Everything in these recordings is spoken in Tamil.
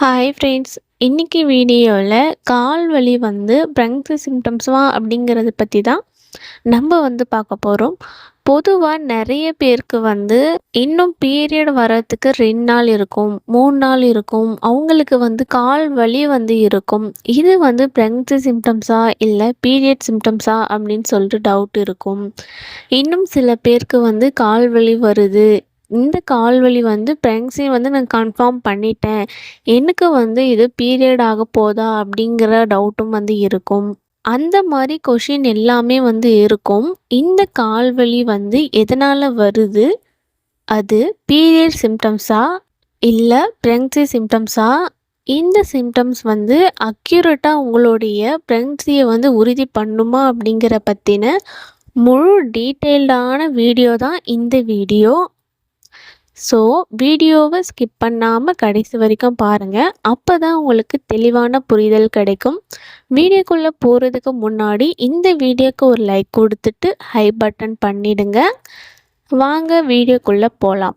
Hi friends. இன்னைக்கு வீடியோவில் கால் வலி பிரெக்னன்சி சிம்டம்ஸா அப்படிங்கிறத பற்றி தான் நம்ம பார்க்க போகிறோம். பொதுவாக நிறைய பேருக்கு இன்னும் பீரியட் வர்றதுக்கு 2 நாள் இருக்கும், 3 நாள் இருக்கும். அவங்களுக்கு கால் வலி இருக்கும். இது பிரெக்னன்சி சிம்டம்ஸா இல்லை பீரியட் சிம்டம்ஸா அப்படின்னு சொல்லிட்டு டவுட் இருக்கும். இன்னும் சில பேருக்கு கால் வலி வருது, இந்த கால் வலி பிரெக்னன்சி நான் கன்ஃபார்ம் பண்ணிட்டேன், எனக்கு இது பீரியட் ஆக போதா அப்படிங்கிற டவுட்டும் இருக்கும். அந்த மாதிரி கொஷின் எல்லாமே இருக்கும். இந்த கால் வலி எதனால் வருது, அது பீரியட் சிம்டம்ஸா இல்லை பிரெக்னன்சி சிம்டம்ஸா, இந்த சிம்டம்ஸ் அக்யூரேட்டாக உங்களுடைய பிரெக்னன்சியை உறுதி பண்ணுமா அப்படிங்கிற பற்றின முழு டீட்டெயில்டான வீடியோ தான் இந்த வீடியோ. ஸோ வீடியோவை ஸ்கிப் பண்ணாமல் கடைசி வரைக்கும் பாருங்கள். அப்போ தான் உங்களுக்கு தெளிவான புரிதல் கிடைக்கும். வீடியோக்குள்ளே போகிறதுக்கு முன்னாடி இந்த வீடியோக்கு ஒரு லைக் கொடுத்துட்டு ஹை பட்டன் பண்ணிடுங்க. வாங்க வீடியோக்குள்ளே போகலாம்.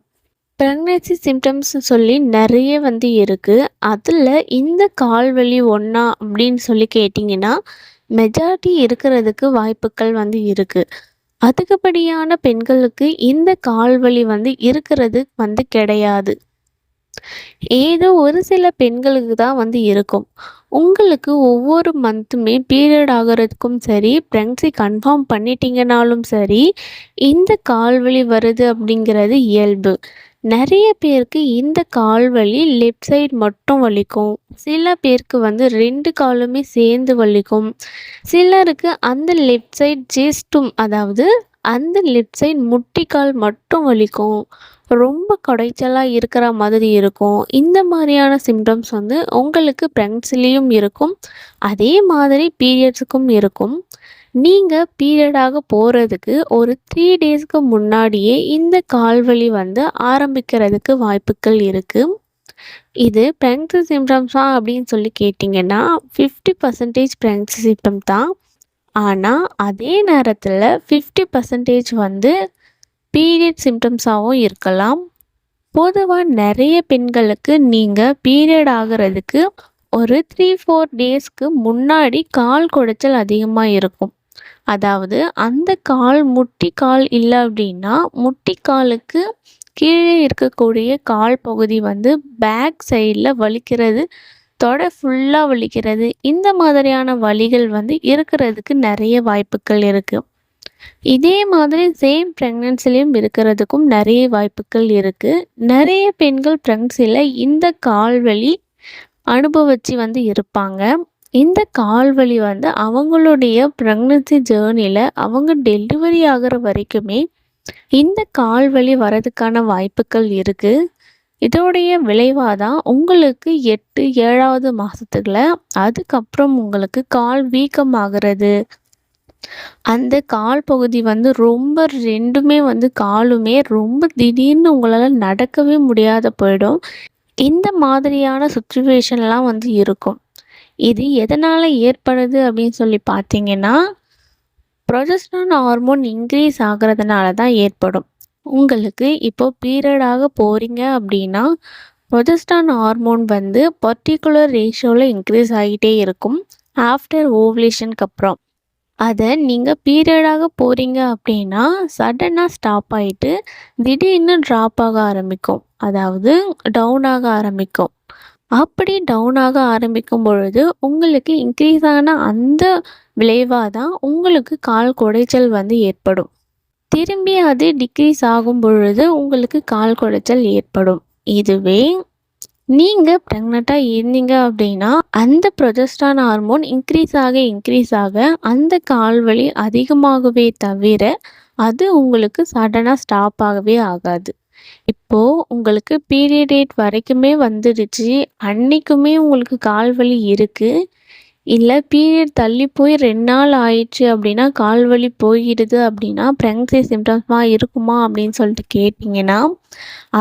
ப்ரெக்னன்சி சிம்டம்ஸ் சொல்லி நிறைய இருக்குது. அதில் இந்த கால் வலி ஒன்றா அப்படின்னு சொல்லி கேட்டிங்கன்னா மெஜாரிட்டி இருக்கிறதுக்கு வாய்ப்புகள் இருக்குது. அதிகப்படியான பெண்களுக்கு இந்த கால் வலி இருக்கிறது கிடையாது. ஏதோ ஒரு சில பெண்களுக்கு தான் இருக்கும். உங்களுக்கு ஒவ்வொரு மந்த்துமே பீரியட் ஆகிறதுக்கும் சரி, ப்ரெக்னன்சி கன்ஃபார்ம் பண்ணிட்டீங்கனாலும் சரி, இந்த கால் வலி வருது அப்படிங்கிறது இயல்பு. நிறைய பேருக்கு இந்த கால் வலி லெஃப்ட் சைடு மட்டும் வலிக்கும். சில பேருக்கு 2 காலுமே சேர்ந்து வலிக்கும். சிலருக்கு அந்த லெஃப்ட் சைடு ஜெஸ்ட்டும், அதாவது அந்த லெஃப்ட் சைடு முட்டிக்கால் மட்டும் வலிக்கும். ரொம்ப குடைச்சலாக இருக்கிற மாதிரி இருக்கும். இந்த மாதிரியான சிம்டம்ஸ் உங்களுக்கு ப்ரெக்னன்சிலையும் இருக்கும், அதே மாதிரி பீரியட்ஸுக்கும் இருக்கும். நீங்கள் பீரியடாக போகிறதுக்கு ஒரு 3 டேஸ்க்கு முன்னாடியே இந்த கால் வலி ஆரம்பிக்கிறதுக்கு வாய்ப்புகள் இருக்குது. இது ப்ரெக்னன்சி சிம்டம்ஸா அப்படின்னு சொல்லி கேட்டிங்கன்னா 50% ப்ரெக்னன்சி சிம்டம் தான். ஆனால் அதே நேரத்தில் 50% பீரியட் சிம்டம்ஸாகவும் இருக்கலாம். பொதுவாக நிறைய பெண்களுக்கு நீங்கள் பீரியட் ஆகிறதுக்கு ஒரு 3-4 டேஸ்க்கு முன்னாடி கால் குடைச்சல் அதிகமாக இருக்கும். அதாவது அந்த கால் முட்டிக்கால் இல்லை அப்படின்னா முட்டிக்காலுக்கு கீழே இருக்கக்கூடிய கால் பகுதி பேக் சைடில் வலிக்கிறது, தொடை ஃபுல்லாக வலிக்கிறது, இந்த மாதிரியான வலிகள் இருக்கிறதுக்கு நிறைய வாய்ப்புகள் இருக்குது. இதே மாதிரி சேம் ப்ரெக்னன்சிலையும் இருக்கிறதுக்கும் நிறைய வாய்ப்புகள் இருக்குது. நிறைய பெண்கள் ப்ரெக்னன்சியில் இந்த கால் வலி அனுபவித்து இருப்பாங்க. இந்த கால் வலி அவங்களுடைய ப்ரெக்னன்சி ஜேர்னியில் அவங்க டெலிவரி ஆகிற வரைக்குமே இந்த கால் வலி வரதுக்கான வாய்ப்புகள் இருக்குது. இதோடைய விளைவாக தான் உங்களுக்கு 8-7வது மாதத்துக்குள்ள அதுக்கப்புறம் உங்களுக்கு கால் வீக்கம் ஆகிறது, அந்த கால் பகுதி ரொம்ப ரெண்டுமே காலுமே ரொம்ப திடீர்னு உங்களால் நடக்கவே முடியாத போயிடும். இந்த மாதிரியான சுச்சுவேஷன்லாம் இருக்கும். இது எதனால் ஏற்படுது அப்படின்னு சொல்லி பார்த்தீங்கன்னா ப்ரொஜெஸ்டரான் ஹார்மோன் இன்க்ரீஸ் ஆகிறதுனால தான் ஏற்படும். உங்களுக்கு இப்போது பீரியடாக போகிறீங்க அப்படின்னா ப்ரொஜெஸ்டரான் ஹார்மோன் பர்டிகுலர் ரேஷியோவில் இன்க்ரீஸ் ஆகிட்டே இருக்கும் ஆஃப்டர் ஓவுலேஷனுக்கு அப்புறம். அதை நீங்கள் பீரியடாக போகிறீங்க அப்படின்னா சடனாக ஸ்டாப் ஆகிட்டு திடீர்னு ட்ராப் ஆக ஆரம்பிக்கும், அதாவது டவுன் ஆக ஆரம்பிக்கும். அப்படி டவுன் ஆக ஆரம்பிக்கும் பொழுது உங்களுக்கு இன்க்ரீஸ் ஆன அந்த விளைவாக தான் உங்களுக்கு கால் குடைச்சல் ஏற்படும். திரும்பி அது டிக்ரீஸ் ஆகும் பொழுது உங்களுக்கு கால் குடைச்சல் ஏற்படும். இதுவே நீங்கள் ப்ரெக்னெண்ட்டாக இருந்தீங்க அப்படின்னா அந்த ப்ரொஜெஸ்டரான் ஹார்மோன் இன்க்ரீஸ் ஆக அந்த கால் வலி அதிகமாகவே தவிர அது உங்களுக்கு சடனாக ஸ்டாப் ஆகவே ஆகாது. இப்போது உங்களுக்கு பீரியட் டேட் வரைக்குமே வந்துடுச்சு, அன்னைக்குமே உங்களுக்கு கால் வலி இருக்குது, இல்லை பீரியட் தள்ளி போய் 2 நாள் ஆயிடுச்சு அப்படின்னா கால் வலி போயிடுது அப்படின்னா ப்ரெக்னன்சி சிம்டம்ஸாக இருக்குமா அப்படின்னு சொல்லிட்டு கேட்டிங்கன்னா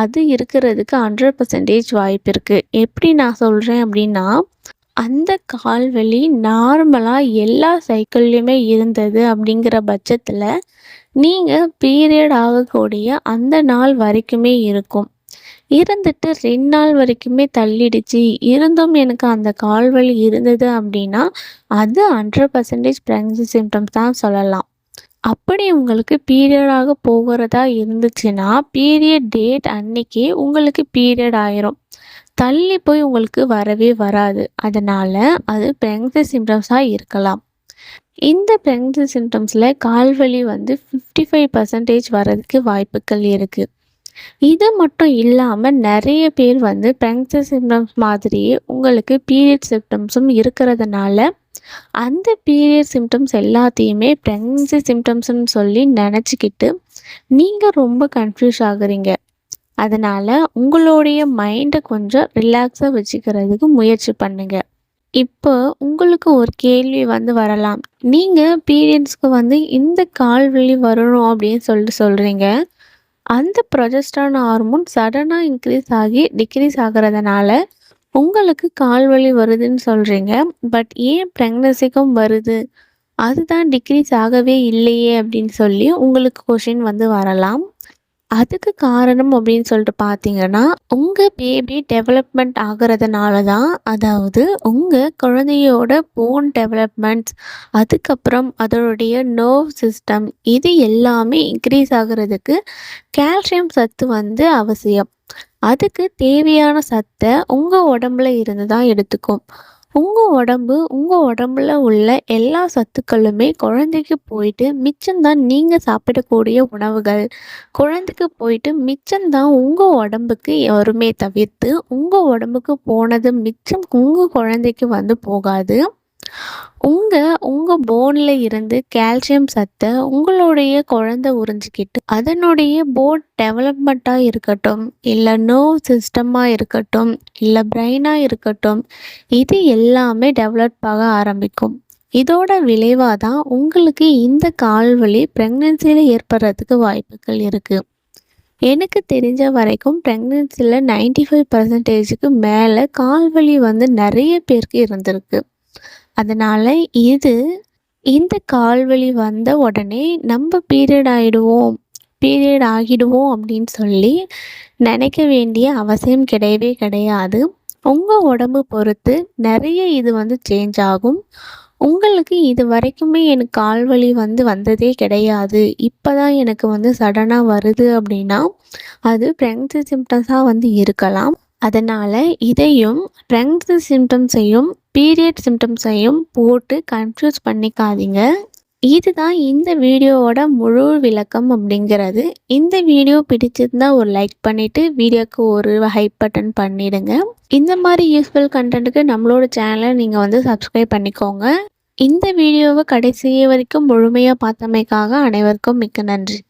அது இருக்கிறதுக்கு 100% வாய்ப்பு இருக்குது. எப்படி நான் சொல்கிறேன் அப்படின்னா அந்த கால் வலி நார்மலாக எல்லா சைக்கிள்லேயுமே இருந்தது அப்படிங்கிற பட்சத்தில் நீங்கள் பீரியட் ஆகக்கூடிய அந்த நாள் வரைக்குமே இருக்கும். இருந்துட்டு 2 நாள் வரைக்குமே தள்ளிடுச்சு. இருந்தும் எனக்கு அந்த கால் வலி இருந்தது அப்படின்னா, அது 100% பிரெக்னன்சி சிம்ப்டம்ஸ் தான் சொல்லலாம். அப்படி உங்களுக்கு பீரியடாக போகிறதா இருந்துச்சுன்னா, பீரியட் டேட் அன்னைக்கே உங்களுக்கு பீரியட் ஆயிரும். தள்ளி போய் உங்களுக்கு வரவே வராது. அதனால அது பிரெக்னன்சி சிம்ப்டம்ஸா இருக்கலாம். இந்த பிரெக்னன்சி சிம்ப்டம்ஸில் கால்வலி வந்து 55% வரதுக்கு வாய்ப்புகள் இருக்கு. இது மட்டும் இல்லாமல் நிறைய பேர் வந்து பிரெக்னன்சி சிம்டம்ஸ் மாதிரியே உங்களுக்கு பீரியட் சிம்டம்ஸும் இருக்கிறதுனால அந்த பீரியட் சிம்டம்ஸ் எல்லாத்தையுமே பிரெக்னன்சி சிம்டம்ஸ்னு சொல்லி நினச்சிக்கிட்டு நீங்கள் ரொம்ப கன்ஃபியூஸ் ஆகுறீங்க. அதனால் உங்களுடைய மைண்டை கொஞ்சம் ரிலாக்ஸாக வச்சுக்கிறதுக்கு முயற்சி பண்ணுங்க. இப்போ உங்களுக்கு ஒரு கேள்வி வந்து வரலாம். நீங்கள் பீரியட்ஸ்க்கு வந்து இந்த கால் வலி வரணும் அப்படின்னு சொல்கிறீங்க. அந்த ப்ரொஜெஸ்டரான் ஹார்மோன் சடனாக இன்க்ரீஸ் ஆகி டிக்ரீஸ் ஆகிறதுனால உங்களுக்கு கால் வலி வருதுன்னு சொல்கிறீங்க. பட் ஏன் ப்ரெக்னன்சிக்கும் வருது, அதுதான் டிக்ரீஸ் ஆகவே இல்லையே அப்படின்னு சொல்லி உங்களுக்கு கொஷின் வந்து வரலாம். அதுக்கு காரணம் அப்படின்னு சொல்லிட்டு பார்த்தீங்கன்னா, உங்கள் பேபி டெவலப்மெண்ட் ஆகிறதுனால தான். அதாவது உங்கள் குழந்தையோட போன் டெவலப்மெண்ட்ஸ், அதுக்கப்புறம் அதனுடைய நர்வ் சிஸ்டம், இது எல்லாமே இன்க்ரீஸ் ஆகிறதுக்கு கால்சியம் சத்து வந்து அவசியம். அதுக்கு தேவையான சத்தை உங்கள் உடம்புல இருந்து தான் எடுத்துக்கும். உங்கள் உடம்புல உள்ள எல்லா சத்துக்களுமே குழந்தைக்கு போயிட்டு மிச்சம்தான் நீங்கள் சாப்பிடக்கூடிய உணவுகள். குழந்தைக்கு போயிட்டு மிச்சம்தான் உங்கள் உடம்புக்கு வருமே தவிர்த்து, உங்கள் உடம்புக்கு போனது மிச்சம் உங்கள் குழந்தைக்கு வந்து போகாது. உங்கள் போனில் இருந்து கால்சியம் சத்தை உங்களுடைய குழந்தை உறிஞ்சிக்கிட்டு அதனுடைய போன் டெவலப்மெண்ட்டாக இருக்கட்டும், இல்லை நர்வ் சிஸ்டமாக இருக்கட்டும், இல்லை பிரெயினாக இருக்கட்டும், இது எல்லாமே டெவலப் ஆக ஆரம்பிக்கும். இதோட விளைவாக தான் உங்களுக்கு இந்த கால்வலி ப்ரெக்னென்சியில் ஏற்படுறதுக்கு வாய்ப்புகள் இருக்குது. எனக்கு தெரிஞ்ச வரைக்கும் ப்ரெக்னென்சியில் 95% மேலே கால்வலி வந்து நிறைய பேருக்கு இருந்திருக்கு. அதனால் இந்த கால்வலி வந்த உடனே நம்ம பீரியட் ஆகிடுவோம் அப்படின்னு சொல்லி நினைக்க வேண்டிய அவசியம் கிடையவே கிடையாது. உங்கள் உடம்பு பொறுத்து நிறைய இது வந்து சேஞ்ச் ஆகும். உங்களுக்கு இது வரைக்குமே எனக்கு கால்வலி வந்து வந்ததே கிடையாது, இப்போ தான் எனக்கு வந்து சடனாக வருது அப்படின்னா அது ப்ரெக்னன்சி சிம்டம்ஸாக வந்து இருக்கலாம். அதனால் இதையும் ப்ரெக்னன்சி சிம்டம்ஸையும் பீரியட் சிம்டம்ஸையும் போட்டு கன்ஃபியூஸ் பண்ணிக்காதீங்க. இதுதான் இந்த வீடியோவோட முழு விளக்கம் அப்படிங்கிறது. இந்த வீடியோ பிடிச்சிருந்தா ஒரு லைக் பண்ணிவிட்டு வீடியோக்கு ஒரு ஹைப் பட்டன் பண்ணிவிடுங்க. இந்த மாதிரி யூஸ்ஃபுல் கண்டென்ட்டுக்கு நம்மளோட சேனலை நீங்கள் வந்து சப்ஸ்கிரைப் பண்ணிக்கோங்க. இந்த வீடியோவை கடைசி வரைக்கும் முழுமையாக பார்த்தமைக்காக அனைவருக்கும் மிக்க நன்றி.